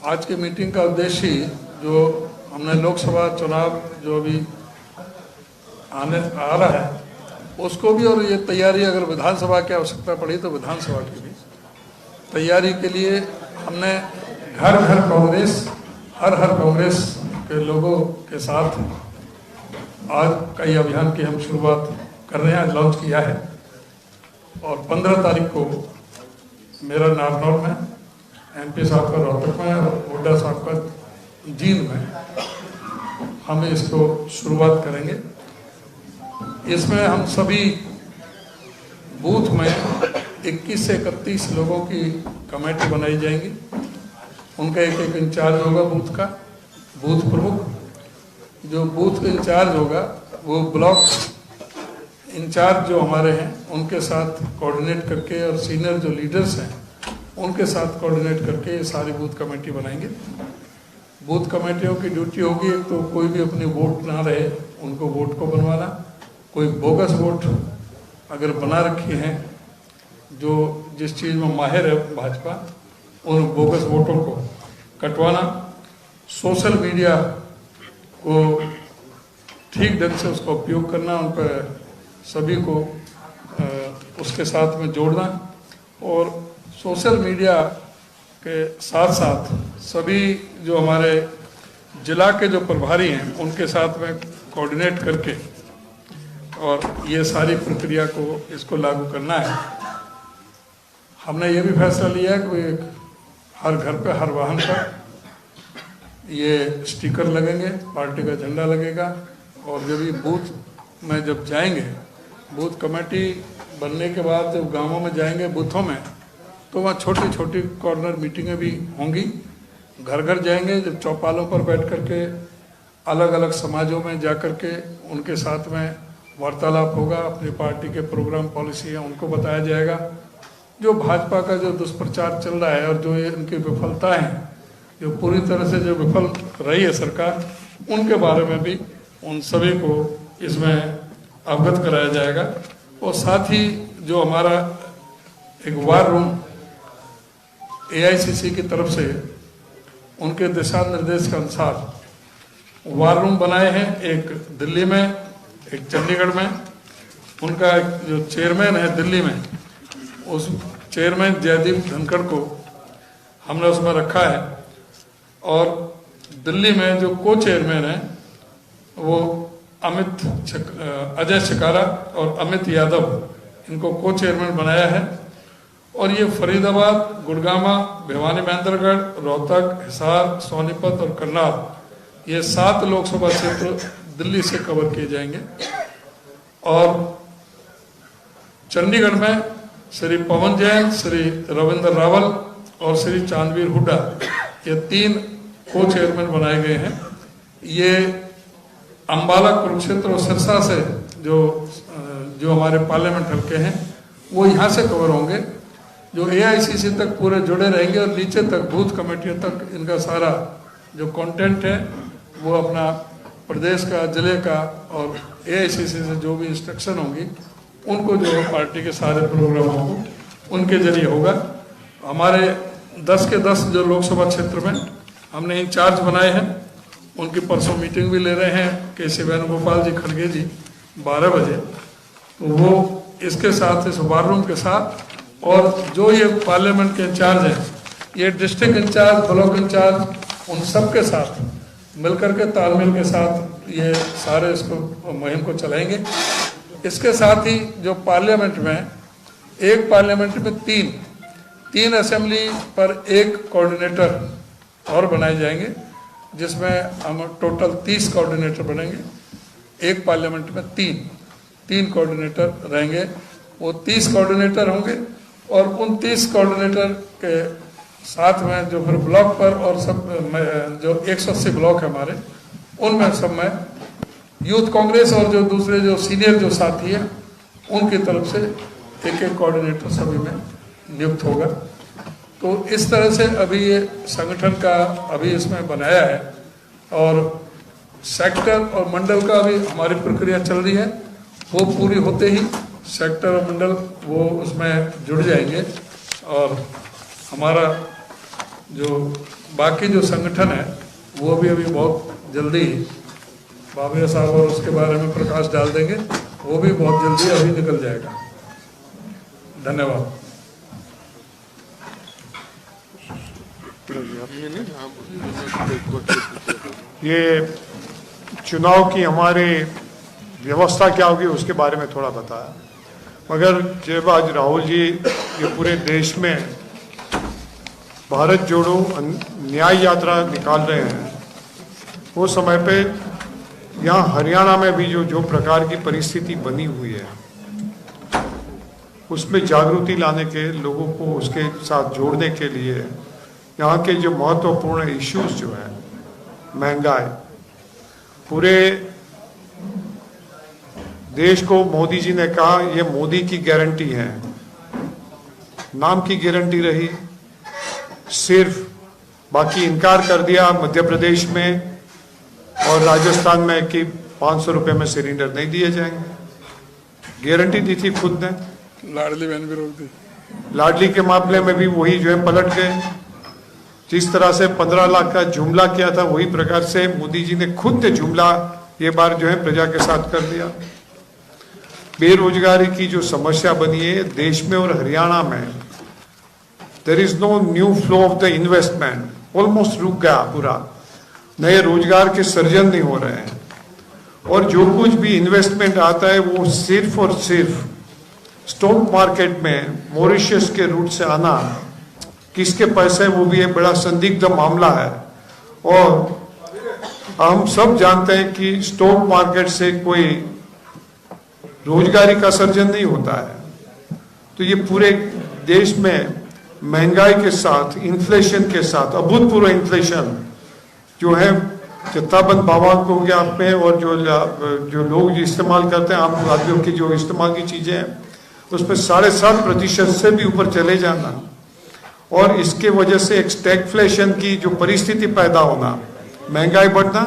आज की मीटिंग का उद्देश्य ही जो हमने लोकसभा चुनाव जो अभी आ रहा है उसको भी, और ये तैयारी अगर विधानसभा की आवश्यकता पड़ी तो विधानसभा की भी तैयारी के लिए हमने घर घर कांग्रेस, हर कांग्रेस के लोगों के साथ आज का ये अभियान की हम शुरुआत कर रहे हैं, आज लॉन्च किया है। और 15 तारीख को मेरा नारनौल में, MP साहब का रोहतक में और हुड्डा साहब का जींद में हम इसको शुरुआत करेंगे। इसमें हम सभी बूथ में 21 से 31 लोगों की कमेटी बनाई जाएंगी। उनका एक इंचार्ज होगा बूथ का, बूथ प्रमुख। जो बूथ इंचार्ज होगा वो ब्लॉक इंचार्ज जो हमारे हैं उनके साथ कोऑर्डिनेट करके, और सीनियर जो लीडर्स हैं उनके साथ कोऑर्डिनेट करके ये सारी बूथ कमेटी बनाएंगे। बूथ कमेटियों की ड्यूटी होगी एक तो कोई भी अपनी वोट ना रहे उनको वोट को बनवाना, कोई बोगस वोट अगर बना रखी हैं जो जिस चीज़ में माहिर है भाजपा, उन बोगस वोटों को कटवाना, सोशल मीडिया को ठीक ढंग से उसका उपयोग करना, उन पर सभी को उसके साथ में जोड़ना, और सोशल मीडिया के साथ साथ सभी जो हमारे जिला के जो प्रभारी हैं उनके साथ में कोऑर्डिनेट करके और ये सारी प्रक्रिया को इसको लागू करना है। हमने ये भी फैसला लिया है कि हर घर पे, हर वाहन पर ये स्टिकर लगेंगे, पार्टी का झंडा लगेगा। और जब ये बूथ में जब जाएंगे, बूथ कमेटी बनने के बाद जब गांवों में जाएंगे बूथों में, तो वहाँ छोटी छोटी कॉर्नर मीटिंगें भी होंगी। घर घर जाएंगे, जब चौपालों पर बैठ करके अलग अलग समाजों में जा कर के उनके साथ में वार्तालाप होगा, अपनी पार्टी के प्रोग्राम पॉलिसी है उनको बताया जाएगा। जो भाजपा का जो दुष्प्रचार चल रहा है और जो ये इनकी विफलता है, जो पूरी तरह से जो विफल रही है सरकार, उनके बारे में भी उन सभी को इसमें अवगत कराया जाएगा। और साथ ही जो हमारा एक वार रूम AICC की तरफ से उनके दिशा निर्देश के अनुसार वार रूम बनाए हैं, एक दिल्ली में, एक चंडीगढ़ में। उनका जो चेयरमैन है दिल्ली में, उस चेयरमैन जयदीप धनखड़ को हमने उसमें रखा है। और दिल्ली में जो को चेयरमैन है वो अजय शिकारा और अमित यादव, इनको को चेयरमैन बनाया है। और ये फरीदाबाद, गुड़गामा, भिवानी महेंद्रगढ़, रोहतक, हिसार, सोनीपत और करनाल, ये 7 लोकसभा क्षेत्र दिल्ली से कवर किए जाएंगे। और चंडीगढ़ में श्री पवन जैन, श्री रविंद्र रावल और श्री चांदवीर हुड्डा, ये 3 को चेयरमैन बनाए गए हैं। ये अंबाला, कुरुक्षेत्र और सिरसा से जो हमारे पार्लियामेंट हल्के हैं वो यहाँ से कवर होंगे, जो AICC तक पूरे जुड़े रहेंगे। और नीचे तक बूथ कमेटियों तक इनका सारा जो कंटेंट है वो अपना प्रदेश का, जिले का और AICC से जो भी इंस्ट्रक्शन होंगी उनको जो पार्टी के सारे प्रोग्रामों को उनके जरिए होगा। हमारे 10 के 10 जो लोकसभा क्षेत्र में हमने इंचार्ज बनाए हैं, उनकी परसों मीटिंग भी ले रहे हैं KC वेणुगोपाल जी, खड़गे जी, 12 बजे। तो वो इसके साथ, इस वार रूम के साथ, और जो ये पार्लियामेंट के इंचार्ज हैं, ये डिस्ट्रिक्ट इंचार्ज, ब्लॉक इंचार्ज, उन सब के साथ मिलकर के तालमेल के साथ ये सारे इसको मुहिम को चलाएंगे। इसके साथ ही जो पार्लियामेंट में, एक पार्लियामेंट में 3 असेंबली पर 1 कोऑर्डिनेटर और बनाए जाएंगे, जिसमें हम टोटल 30 कोऑर्डिनेटर बनेंगे। एक पार्लियामेंट में 3 कोऑर्डिनेटर रहेंगे। वो 30 कोऑर्डिनेटर होंगे और उन 30 कोऑर्डिनेटर के साथ में जो फिर ब्लॉक पर और सब जो 180 ब्लॉक है हमारे, उनमें सब में यूथ कांग्रेस और जो दूसरे जो सीनियर जो साथी हैं उनकी तरफ से एक कोऑर्डिनेटर सभी में नियुक्त होगा। तो इस तरह से अभी ये संगठन का अभी इसमें बनाया है। और सेक्टर और मंडल का भी हमारी प्रक्रिया चल रही है, वो पूरी होते ही सेक्टर और मंडल वो उसमें जुड़ जाएंगे। और हमारा जो बाकी जो संगठन है वो भी अभी बहुत जल्दी बाबिया साहब और उसके बारे में प्रकाश डाल देंगे, वो भी बहुत जल्दी अभी निकल जाएगा। धन्यवाद। ये चुनाव की हमारी व्यवस्था क्या होगी उसके बारे में थोड़ा बताया, मगर जब आज राहुल जी ये पूरे देश में भारत जोड़ो न्याय यात्रा निकाल रहे हैं, वो समय पे यहाँ हरियाणा में भी जो प्रकार की परिस्थिति बनी हुई है उसमें जागृति लाने के, लोगों को उसके साथ जोड़ने के लिए यहाँ के जो महत्वपूर्ण इश्यूज जो है, महंगाई, पूरे देश को मोदी जी ने कहा ये मोदी की गारंटी है, नाम की गारंटी रही सिर्फ, बाकी इनकार कर दिया मध्य प्रदेश में और राजस्थान में कि 500 रुपये में सिलेंडर नहीं दिए जाएंगे। गारंटी दी थी खुद ने, लाडली बहन भी रोक दी, लाडली के मामले में भी वही जो है पलट गए। जिस तरह से 15 लाख का जुमला किया था वही प्रकार से मोदी जी ने खुद ने जुमला ये बार जो है प्रजा के साथ कर दिया। बेरोजगारी की जो समस्या बनी है देश में और हरियाणा में, there is no new flow of the investment, almost रुक गया पूरा, नए रोजगार के सृजन नहीं हो रहे हैं और जो कुछ भी इन्वेस्टमेंट आता है वो सिर्फ और सिर्फ स्टॉक मार्केट में मॉरिशस के रूट से आना, किसके पैसे वो भी एक बड़ा संदिग्ध मामला है। और हम सब जानते हैं कि स्टॉक मार्केट से कोई रोजगारी का सृजन नहीं होता है। तो ये पूरे देश में महंगाई के साथ, इन्फ्लेशन के साथ, अभूतपूर्व इन्फ्लेशन जो है, जत्थाबंद भावांक हो गया आप में, और जो लोग इस्तेमाल करते हैं आम आदमियों की जो इस्तेमाल की चीजें हैं उसमें 7.5% से भी ऊपर चले जाना, और इसके वजह से एक स्टैगफ्लेशन की जो परिस्थिति पैदा होना, महंगाई बढ़ना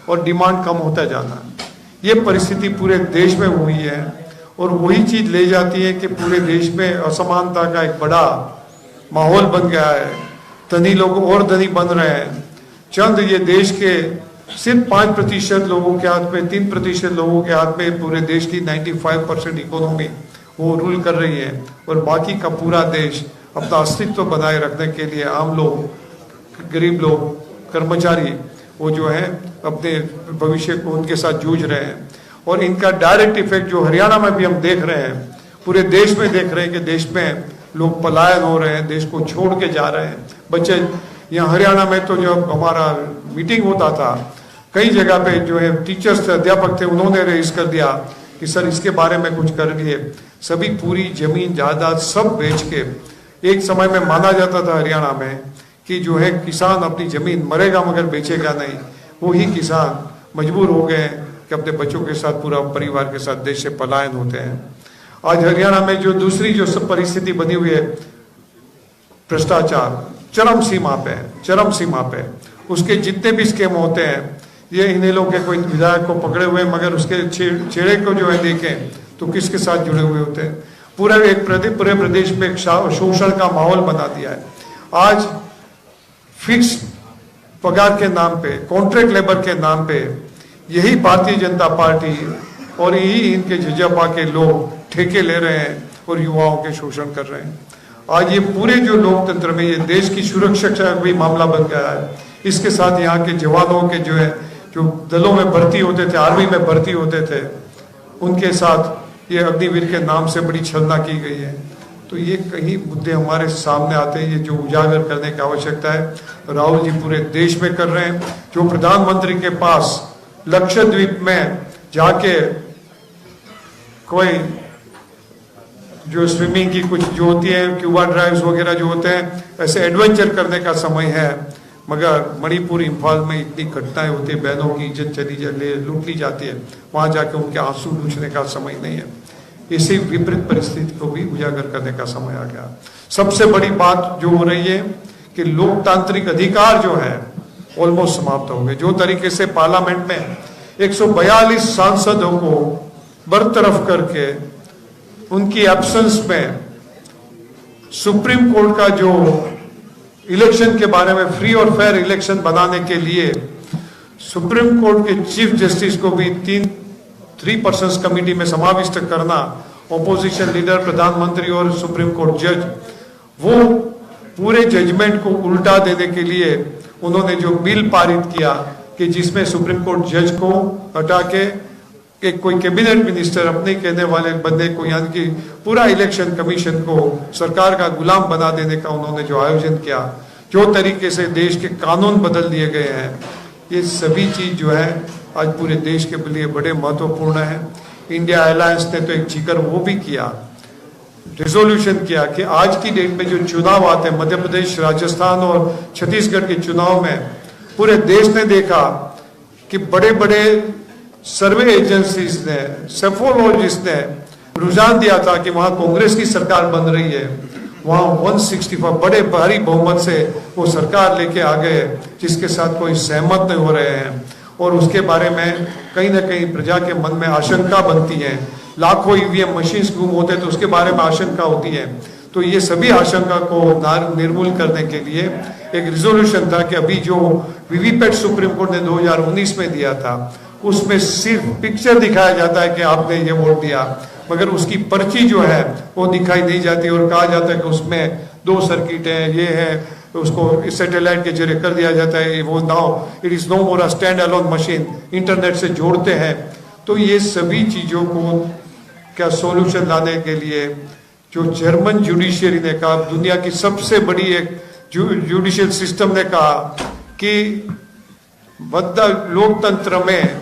और डिमांड कम होता जाना, ये परिस्थिति पूरे देश में हुई है। और वही चीज ले जाती है कि पूरे देश में असमानता का एक बड़ा माहौल बन गया है, धनी लोग और धनी बन रहे हैं, चंद ये देश के सिर्फ 5% लोगों के हाथ में, 3% लोगों के हाथ में पूरे देश की 95% इकोनॉमी वो रूल कर रही है, और बाकी का पूरा देश अपना अस्तित्व बनाए रखने के लिए आम लोग, गरीब लोग, कर्मचारी वो जो है अपने भविष्य को उनके साथ जूझ रहे हैं। और इनका डायरेक्ट इफेक्ट जो हरियाणा में भी हम देख रहे हैं, पूरे देश में देख रहे हैं कि देश में लोग पलायन हो रहे हैं, देश को छोड़ के जा रहे हैं बच्चे। यहाँ हरियाणा में तो जब हमारा मीटिंग होता था, कई जगह पे जो है टीचर्स थे, अध्यापक थे, उन्होंने रेज कर दिया कि सर इसके बारे में कुछ करिए। सभी पूरी जमीन जायदाद सब बेच के, एक समय में माना जाता था हरियाणा में कि जो है किसान अपनी जमीन मरेगा मगर बेचेगा नहीं, वही किसान मजबूर हो गए कि अपने बच्चों के साथ, पूरा परिवार के साथ देश से पलायन होते हैं। आज हरियाणा में जो दूसरी जो सब परिस्थिति बनी हुई है, भ्रष्टाचार चरम सीमा पे, चरम सीमा पे, उसके जितने भी स्कीम होते हैं, ये इन्हीं लोग के कोई विधायक को पकड़े हुए, मगर उसके छेड़े को जो है देखें तो किसके साथ जुड़े हुए होते हैं। पूरे प्रदेश में एक शोषण का माहौल बना दिया है। आज फिक्स पगार के नाम पे, कॉन्ट्रैक्ट लेबर के नाम पे यही भारतीय जनता पार्टी और यही इनके झिझपा के लोग ठेके ले रहे हैं और युवाओं के शोषण कर रहे हैं। आज ये पूरे जो लोकतंत्र में, ये देश की सुरक्षा का भी मामला बन गया है। इसके साथ यहाँ के जवानों के जो है, जो दलों में भर्ती होते थे, आर्मी में भर्ती होते थे, उनके साथ ये अग्निवीर के नाम से बड़ी छलना की गई है। तो ये कई मुद्दे हमारे सामने आते हैं, ये जो उजागर करने की आवश्यकता है राहुल जी पूरे देश में कर रहे हैं। जो प्रधानमंत्री के पास लक्षद्वीप में जाके कोई जो स्विमिंग की कुछ जो होती है, क्यूबा ड्राइव्स वगैरह जो होते हैं, ऐसे एडवेंचर करने का समय है, मगर मणिपुर, इम्फाल में इतनी घटनाएं होती है, बहनों की इज्जत लूट ली जाती है, वहां जाके उनके आंसू लूटने का समय नहीं है। इसी विपरीत परिस्थिति को भी उजागर करने का समय आ गया। सबसे बड़ी बात जो हो रही है कि लोकतांत्रिक अधिकार जो है ऑलमोस्ट समाप्त हो गए। जो तरीके से पार्लियामेंट में 142 सांसदों को बरतरफ करके उनकी एब्सेंस में सुप्रीम कोर्ट का जो इलेक्शन के बारे में फ्री और फेयर इलेक्शन बनाने के लिए सुप्रीम कोर्ट के चीफ जस्टिस को भी 3 पर्सन्स कमेटी में समाविष्ट करना, ऑपोजिशन लीडर, प्रधानमंत्री और सुप्रीम कोर्ट जज, वो पूरे जजमेंट को उल्टा देने के लिए उन्होंने जो बिल पारित किया कि जिसमें सुप्रीम कोर्ट जज को हटा के एक कोई कैबिनेट मिनिस्टर अपने कहने वाले बंदे को, यानी कि पूरा इलेक्शन कमीशन को सरकार का गुलाम बना देने का उन्होंने जो आयोजन किया, जो तरीके से देश के कानून बदल दिए गए हैं, ये सभी चीज जो है आज पूरे देश के लिए बड़े महत्वपूर्ण है। इंडिया अलायंस ने तो एक जिक्र वो भी किया, रिजोल्यूशन किया कि आज की डेट में जो चुनाव आते हैं, मध्य प्रदेश, राजस्थान और छत्तीसगढ़ के चुनाव में पूरे देश ने देखा कि बड़े बड़े सर्वे एजेंसीज ने, सेफोलॉजिस्ट ने रुझान दिया था कि वहां कांग्रेस की सरकार बन रही है, वहां 165 बड़े भारी बहुमत से वो सरकार लेके आ गए जिसके साथ कोई सहमत नहीं हो रहे हैं, और उसके बारे में कहीं ना कहीं प्रजा के मन में आशंका बनती है। लाखों ईवीएम मशीन्स गुम होते हैं तो उसके बारे में आशंका होती है। तो ये सभी आशंका को निर्मूल करने के लिए एक रिजोल्यूशन था कि अभी जो वीवीपैट सुप्रीम कोर्ट ने 2019 में दिया था, उसमें सिर्फ पिक्चर दिखाया जाता है कि आपने ये वोट दिया, मगर उसकी पर्ची जो है वो दिखाई नहीं जाती और कहा जाता है कि उसमें 2 सर्किट है, ये है, उसको सैटेलाइट के जरिए कर दिया जाता है, वो now it is no more a stand alone machine, internet से जोड़ते हैं। तो ये सभी चीजों को क्या सॉल्यूशन लाने के लिए जो जर्मन जुडिशियरी ने कहा, दुनिया की सबसे बड़ी एक जुडिशियल सिस्टम ने कहा कि लोकतंत्र में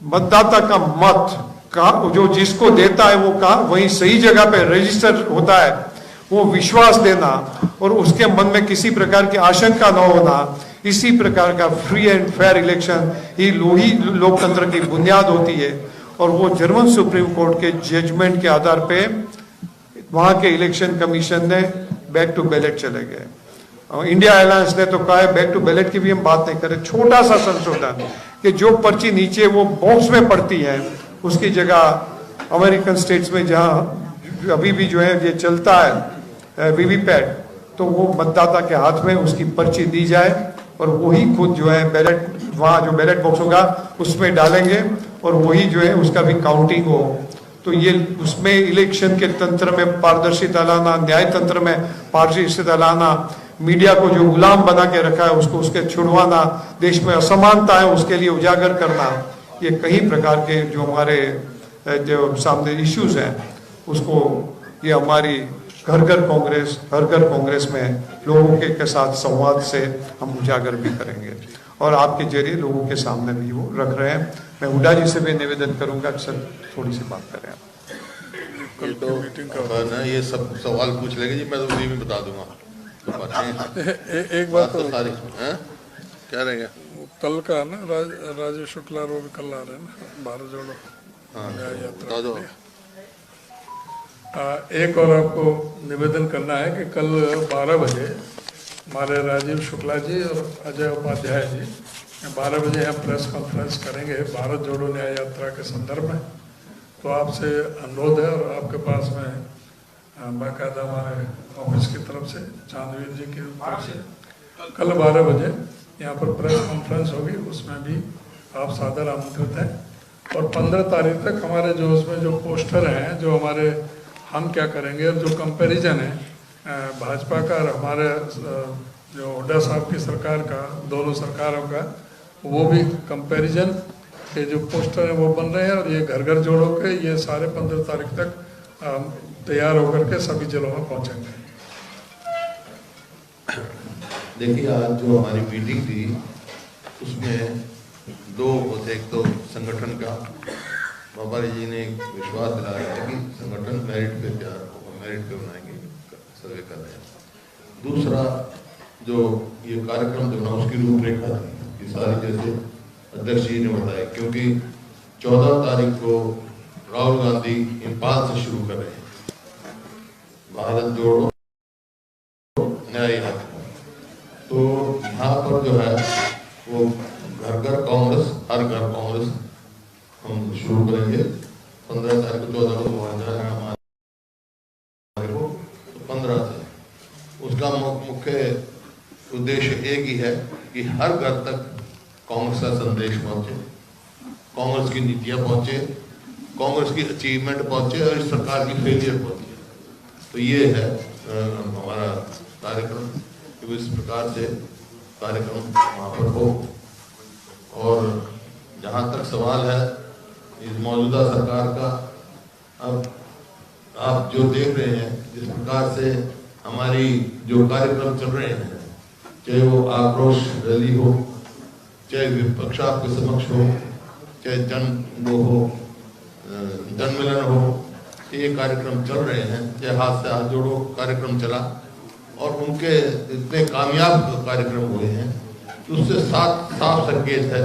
मतदाता का मत का जो जिसको देता है वो का वहीं सही जगह पे रजिस्टर होता है, वो विश्वास देना और उसके मन में किसी प्रकार की आशंका न होना, इसी प्रकार का फ्री एंड फेयर इलेक्शन ही लोकतंत्र की बुनियाद होती है। और वो जर्मन सुप्रीम कोर्ट के जजमेंट के आधार पे वहां के इलेक्शन कमीशन ने बैक टू बैलेट चले गए। इंडिया अलायंस ने तो कहा है बैक टू बैलेट की भी हम बात नहीं करें, छोटा सा संशोधन कि जो पर्ची नीचे वो बॉक्स में पड़ती है उसकी जगह अमेरिकन स्टेट्स में जहां अभी भी जो है ये चलता है वीवीपैट, तो वो मतदाता के हाथ में उसकी पर्ची दी जाए और वही खुद जो है बैलेट, वहां जो बैलेट बॉक्स होगा उसमें डालेंगे और वही जो है उसका भी काउंटिंग हो। तो ये उसमें इलेक्शन के तंत्र में पारदर्शिता लाना, न्याय तंत्र में पारदर्शिता लाना, मीडिया को जो गुलाम बना के रखा है उसको उसके छुड़वाना, देश में असमानता है उसके लिए उजागर करना, ये कई प्रकार के जो हमारे जो सामने इश्यूज हैं उसको ये हमारी घर घर कांग्रेस, हर घर कांग्रेस में लोगों के साथ संवाद से हम उजागर भी करेंगे और आपके जरिए लोगों के सामने भी वो रख रहे हैं। मैं हुड्डा जी से भी निवेदन करूंगा कि सर थोड़ी सी बात करें आप। ये तो ना ये सब सवाल पूछ लेंगे जी, मैं तो उसी में बता दूंगा। एक बात तो सारी क्या रहेगा कल का ना, राजीव शुक्ला वो भी कल आ रहे हैं ना, भारत जोड़ो यात्रा के लिए। एक और आपको निवेदन करना है कि कल 12 बजे हमारे राजीव शुक्ला जी और अजय उपाध्याय जी 12 बजे यहाँ प्रेस कॉन्फ्रेंस करेंगे भारत जोड़ो न्याय यात्रा के संदर्भ में। तो आपसे अनुरोध है और आपके पास में बाकायदा हमारे ऑफिस की तरफ से, चांदवीर जी की तरफ से कल 12 बजे यहाँ पर प्रेस कॉन्फ्रेंस होगी, उसमें भी आप सादर आमंत्रित हैं। और 15 तारीख तक हमारे जो उसमें जो पोस्टर हैं, जो हमारे हम क्या करेंगे और जो कंपैरिजन है भाजपा का और हमारे जो हुड्डा साहब की सरकार का, दोनों सरकारों का, वो भी कंपैरिजन के जो पोस्टर हैं वो बन रहे हैं और ये घर घर जोड़ो के ये सारे 15 तारीख तक तैयार होकर के सभी जिलों में पहुंचेंगे। देखिए आज जो हमारी मीटिंग थी उसमें 2 होते, एक तो संगठन का बाबा जी ने विश्वास दिलाया है कि संगठन मेरिट पे तैयार होगा, मेरिट पे बनाएंगे, सर्वे कर रहे हैं। दूसरा जो ये कार्यक्रम जो ना उसकी रूपरेखा थी कि सारी, जैसे अध्यक्ष जी ने बताया, क्योंकि 14 तारीख को राहुल गांधी इम्फाल से शुरू कर रहे हैं भारत जोड़ो न्याय यात्रा। तो यहाँ पर जो है वो घर घर कांग्रेस, हर घर कांग्रेस हम शुरू करेंगे 15 तारीख को, 14 को हमारे को 15 से उसका उद्देश्य एक ही है कि हर घर तक कांग्रेस का संदेश पहुंचे, कांग्रेस की नीतियां पहुंचे, कांग्रेस की अचीवमेंट पहुंचे और इस सरकार की फेलियर पहुंचे। तो ये है हमारा कार्यक्रम कि इस प्रकार से कार्यक्रम वहाँ पर हो। और जहाँ तक सवाल है इस मौजूदा सरकार का, अब आप जो देख रहे हैं जिस प्रकार से हमारी जो कार्यक्रम चल रहे हैं, चाहे वो आक्रोश रैली हो, चाहे विपक्ष आपके समक्ष हो, चाहे जनमिलन हो, ये कार्यक्रम चल रहे हैं, चाहे हाथ से हाथ जोड़ो कार्यक्रम चला और उनके इतने कामयाब कार्यक्रम हुए हैं, तो उससे साफ संकेत है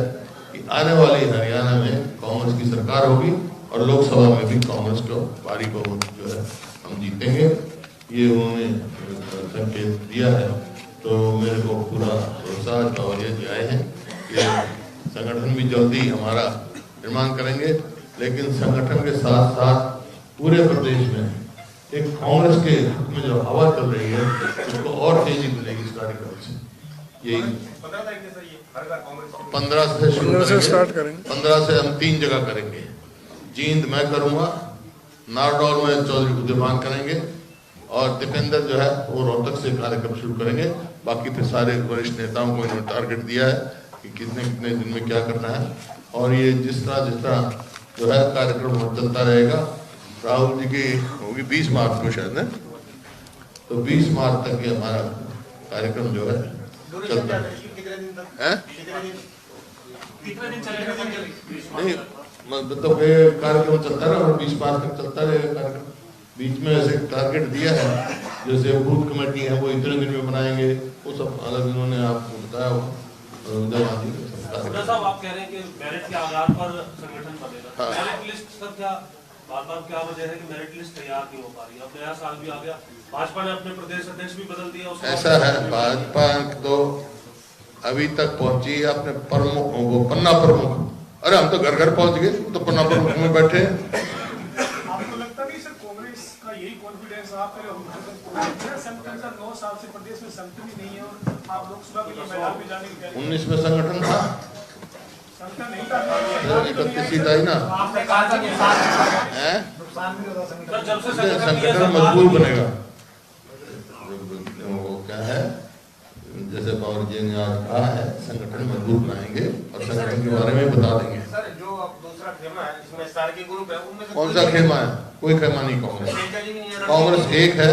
कि आने वाली हरियाणा में कांग्रेस की सरकार होगी और लोकसभा में भी कांग्रेस को पारी को जो है हम जीतेंगे। ये उन्होंने संकेत दिया है, तो मेरे को पूरा भरोसा और ये आए हैं कि संगठन भी जल्दी हमारा निर्माण करेंगे, लेकिन संगठन के साथ साथ पूरे प्रदेश में एक कांग्रेस के हक में जो हवा चल रही है उसको और तेजी मिलेगी इस कार्यक्रम से। यही 15 से स्टार्ट करेंगे। 15 से हम 3 जगह करेंगे। जींद मैं करूंगा, नारनौल में चौधरी उद्यमान करेंगे और दीपेंद्र जो है वो रोहतक से कार्यक्रम शुरू करेंगे। बाकी फिर सारे वरिष्ठ नेताओं को इन्होंने टारगेट दिया है कि कितने कितने दिन में क्या करना है, और ये जिस तरह जो है कार्यक्रम चलता रहेगा। राहुल जी की होगी 20 मार्च को शायद है, तो 20 मार्च तक ये हमारा कार्यक्रम जो है चलता है। नहीं मतलब ये कार्यक्रम चलता रहा और 20 मार्च तक चलता रहेगा कार्यक्रम। बीच में ऐसे टारगेट दिया है, जैसे बूथ कमेटी है वो इतने दिन में बनाएंगे, वो सब अलग इन्होंने आपको बताया हो। साहब आप कह रहे हैं कि मेरिट के आधार पर संगठन बनेगा, मेरिट लिस्ट का क्या बार-बार क्या वजह है कि मेरिट लिस्ट तैयार नहीं हो पा रही है? अब नया साल भी आ गया, भाजपा ने अपने प्रदेश अध्यक्ष भी बदल दिया। ऐसा है, भाजपा तो अभी तक पहुंची है अपने प्रमुख, वो पन्ना प्रमुख। अरे हम तो घर घर पहुंच गए, तो पन्ना प्रमुख में बैठे हैं। आपको लगता नहीं सर कांग्रेस का यही कॉन्फिडेंस आप 9 साल से प्रदेश में संगठन ही नहीं है और आप लोकसभा के लिए मैदान में जाने के 19 में संगठन था, संगठन नहीं था, 31 सीट आई ना, आपने कहा था कि संगठन मजबूत बनेगा। वो क्या है, जैसे पवार जी ने आज कहा है, संगठन मजबूत बनाएंगे और संगठन के बारे में बता देंगे। सर जो अब दूसरा खेमा है इसमें स्टार के ग्रुप है, उनमें से कौन सा खेमा है? कोई खेमा नहीं। कांग्रेस एक है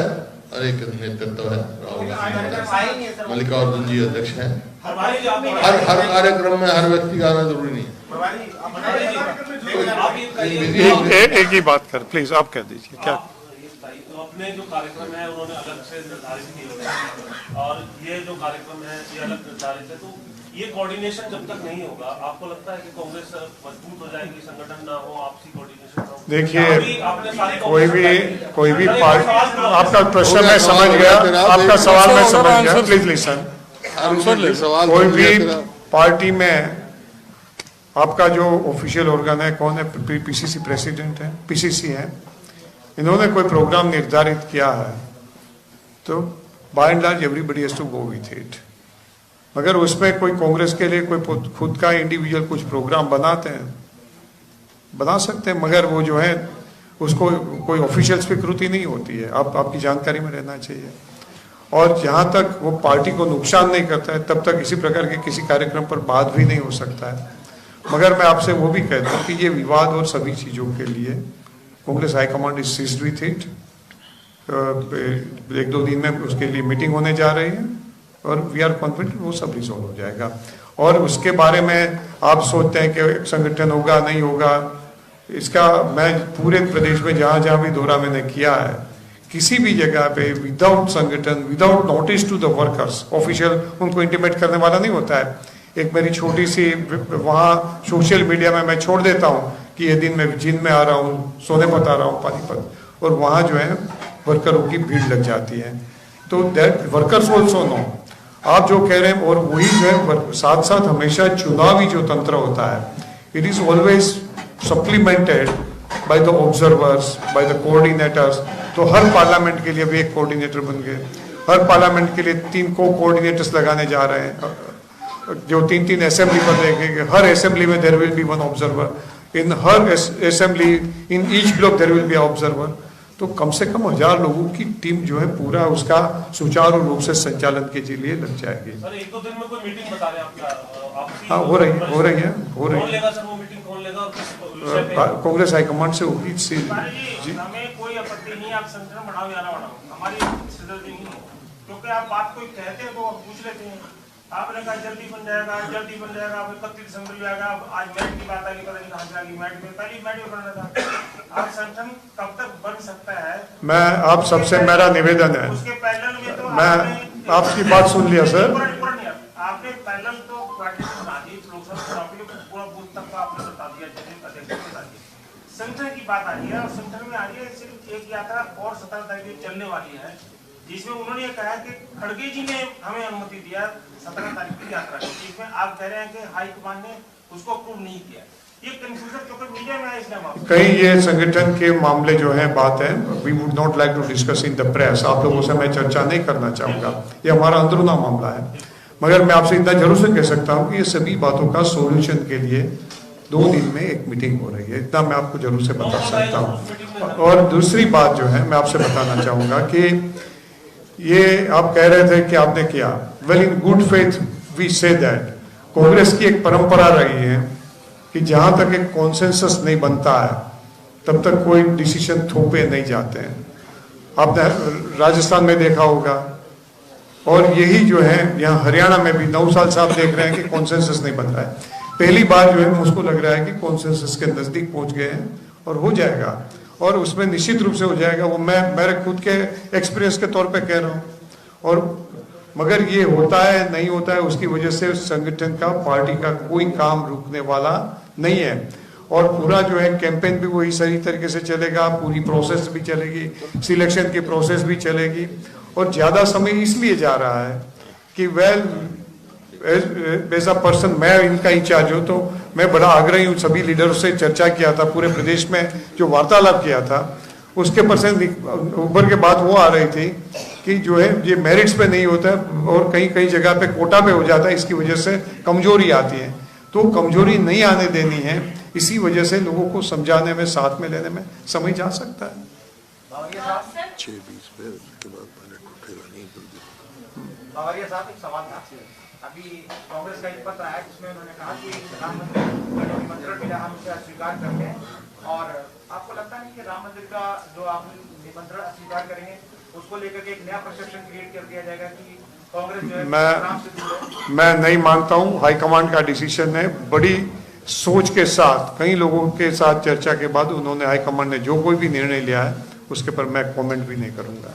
और एक नेतृत्व है, राहुल गांधी, मल्लिकार्जुन जी अध्यक्ष हैं। हर कार्यक्रम में हर व्यक्ति आना जरूरी नहीं है। एक ही बात कर प्लीज, आप कह दीजिए क्या। तो अपने जो कार्यक्रम है उन्होंने अलग से निर्धारित किए हुए हैं और ये जो कार्यक्रम है ये अलग निर्धारित है, तो ये कोऑर्डिनेशन जब तक नहीं होगा, आपको लगता है कि कांग्रेस मजबूत हो जाएगी, संगठन ना हो, आपसी कोऑर्डिनेशन ना हो? देखिए कोई भी पार्टी, आपका प्रश्न मैं समझ गया, आपका सवाल मैं समझ गया, प्लीज लिसन। कोई भी पार्टी में आपका जो ऑफिशियल ऑर्गन है कौन है? पीसीसी प्रेसिडेंट है, पीसीसी है। इन्होंने कोई प्रोग्राम निर्धारित किया है तो by and large everybody has to go with it. मगर उसमें कोई कांग्रेस के लिए कोई खुद का इंडिविजुअल कुछ प्रोग्राम बनाते हैं, बना सकते हैं, मगर वो जो है उसको कोई ऑफिशियल स्वीकृति नहीं होती है। आपकी जानकारी में रहना चाहिए। और जहाँ तक वो पार्टी को नुकसान नहीं करता है तब तक इसी प्रकार के किसी कार्यक्रम पर बात भी नहीं हो सकता है। मगर मैं आपसे वो भी कहता हूँ कि ये विवाद और सभी चीज़ों के लिए Congress high command is seized with it. 1-2 दिन में उसके लिए मीटिंग होने जा रही है और वी आर कॉन्फिडेंट वो सब रिजॉल्व हो जाएगा। और उसके बारे में आप सोचते हैं कि संगठन होगा नहीं होगा, इसका मैं पूरे प्रदेश में जहाँ जहाँ भी दौरा मैंने किया है, किसी भी जगह पे विदाउट संगठन, without notice to the workers, official उनको इंटीमेट करने वाला नहीं होता है। एक मेरी छोटी सी वहाँ सोशल मीडिया में मैं छोड़ देता हूँ कि ये दिन मैं जिन में आ रहा हूँ, सोनेपत आ रहा हूँ, पानीपत, और वहाँ जो है वर्करों की भीड़ लग जाती है। तो दैट वर्कर्स ऑल्सो नो आप जो कह रहे हैं। और वही जो है साथ साथ हमेशा चुनावी जो तंत्र होता है, it is always supplemented by the observers, by the coordinators. तो हर पार्लियामेंट के लिए भी एक कोऑर्डिनेटर बन गए, हर पार्लियामेंट के लिए 3 कोऑर्डिनेटर्स लगाने जा रहे हैं, जो 3-3 असेंबली पर देखेंगे। हर असेंबली में there will be 1 observer, in हर assembly in each block there will be observer. तो कम से कम 1000 लोगों की टीम जो है पूरा उसका सुचारू रूप से संचालन के लिए लग जाएगी। सर 1-2 दिन में कोई मीटिंग बता रहे हैं आपका? हाँ, हो रही है। कौन लेगा सर वो मीटिंग, कौन लेगा और किस विषय पे? कांग्रेस हाईकमांड से होगी। जी हमें कोई आपत्ति नहीं, आप संगठन बढ़ाओ या ना बढ़ाओ, हमारी सिरदर्दी नहीं है, क्योंकि आप बात कोई कहते हैं तो आप पूछ लेते हैं। आपने कहा जल्दी बन जाएगा, जल्दी बन जाएगा, अब 31 दिसंबर भी आएगा, आज मैट की बात आई, पता नहीं कहाँ से आ गई मैट में, पहले मैट में बनना था। आप संगठन कब तक बन सकता है? मैं आप सबसे मेरा निवेदन है, उसके पैनल में तो मैं आपकी बात सुन लिया सर। आपने पैनल तो पार्टीशन बना दी, लोकसभा चुनाव के लिए पूरा बूथ तक का आपने बता दिया, अध्यक्ष बता दिया। संगठन की बात आ रही है और संगठन में आ रही है सिर्फ एक यात्रा और 17 तारीख चलने वाली है, जिसमें उन्होंने ये कहा कि खड़गे जी ने हमें अनुमति दिया 17 तारीख की यात्रा की, जिसमें आप कह रहे हैं कि हाईकमान ने उसको अप्रूव नहीं किया। ये कंफ्यूजन क्योंकि मीडिया में आया, इसलिए कहीं ये संगठन के मामले जो है बात है, we would not like to discuss in the press. आप लोगों से मैं चर्चा नहीं करना चाहूंगा, ये हमारा अंदरूना मामला है। मगर मैं आपसे इतना जरूर से कह सकता हूँ कि ये सभी बातों का सोल्यूशन के लिए 2 दिन में एक मीटिंग हो रही है, इतना मैं आपको जरूर से बता सकता हूँ। और दूसरी बात जो है मैं आपसे बताना चाहूंगा कि ये आप कह रहे थे कि आपने किया, well in good faith we say that Congress की एक परंपरा रही है कि जहां तक एक कॉन्सेंसस नहीं बनता है तब तक कोई डिसीजन थोपे नहीं जाते हैं। आपने राजस्थान में देखा होगा, और यही जो है यहाँ हरियाणा में भी 9 साल से आप देख रहे हैं कि कॉन्सेंसस नहीं बन रहा है। पहली बार जो है मुझको लग रहा है कि कॉन्सेंसस के नजदीक पहुंच गए हैं और हो जाएगा, और उसमें निश्चित रूप से हो जाएगा। वो मैं मेरे खुद के एक्सपीरियंस के तौर पे कह रहा हूँ। और मगर ये होता है नहीं होता है, उसकी वजह से संगठन का, पार्टी का कोई काम रुकने वाला नहीं है। और पूरा जो है कैंपेन भी वही सही तरीके से चलेगा, पूरी प्रोसेस भी चलेगी, सिलेक्शन की प्रोसेस भी चलेगी। और ज्यादा समय इसलिए जा रहा है कि वेल एज अ पर्सन मैं इनका इंचार्ज हूँ, तो मैं बड़ा आग्रही हूँ, सभी लीडरों से चर्चा किया था, पूरे प्रदेश में जो वार्तालाप किया था उसके परसेंट ऊपर के बात वो आ रही थी कि जो है ये मेरिट्स पे नहीं होता है और कहीं कहीं जगह पे कोटा पे हो जाता है, इसकी वजह से कमजोरी आती है। तो कमजोरी नहीं आने देनी है, इसी वजह से लोगों को समझाने में, साथ में लेने में समय जा सकता है। बावरिया साहब, एक सवाल था। अभी कांग्रेस का एक पत्र आया जिसमें उन्होंने कहा कि प्रधानमंत्री का निमंत्रण मिला, हम उसे अस्वीकार करते हैं। और आपको लगता नहीं कि राम मंदिर का जो आप निमंत्रण अस्वीकार करेंगे उसको लेकर के एक नया परसेप्शन क्रिएट कर दिया जाएगा कि कांग्रेस जो है मैं नहीं मानता हूँ। हाईकमांड का डिसीजन है, बड़ी सोच के साथ कई लोगों के साथ चर्चा के बाद उन्होंने, हाईकमांड ने जो कोई भी निर्णय लिया है उसके पर मैं कमेंट भी नहीं करूंगा।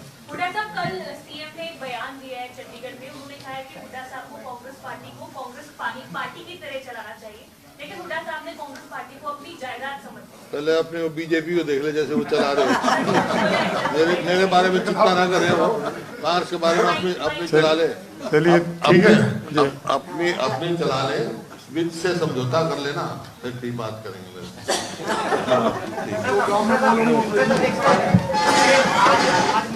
कल सीएम ने एक बयान दिया है चंडीगढ़ में, उन्होंने कहा है कि हुड्डा साहब को कांग्रेस पार्टी की तरह चलाना चाहिए, लेकिन हुड्डा साहब ने कांग्रेस पार्टी को अपनी जायदाद समझते हैं। पहले अपने वो बीजेपी को देख ले जैसे वो चला रहे हैं। मेरे बारे में चिंता ना करें, वो कांग्रेस के बारे में अपनी चला ले। चलिए ठीक है, अपनी चला ले, विद से समझौता कर लेना, फिर ठीक बात करेंगे। ठीक।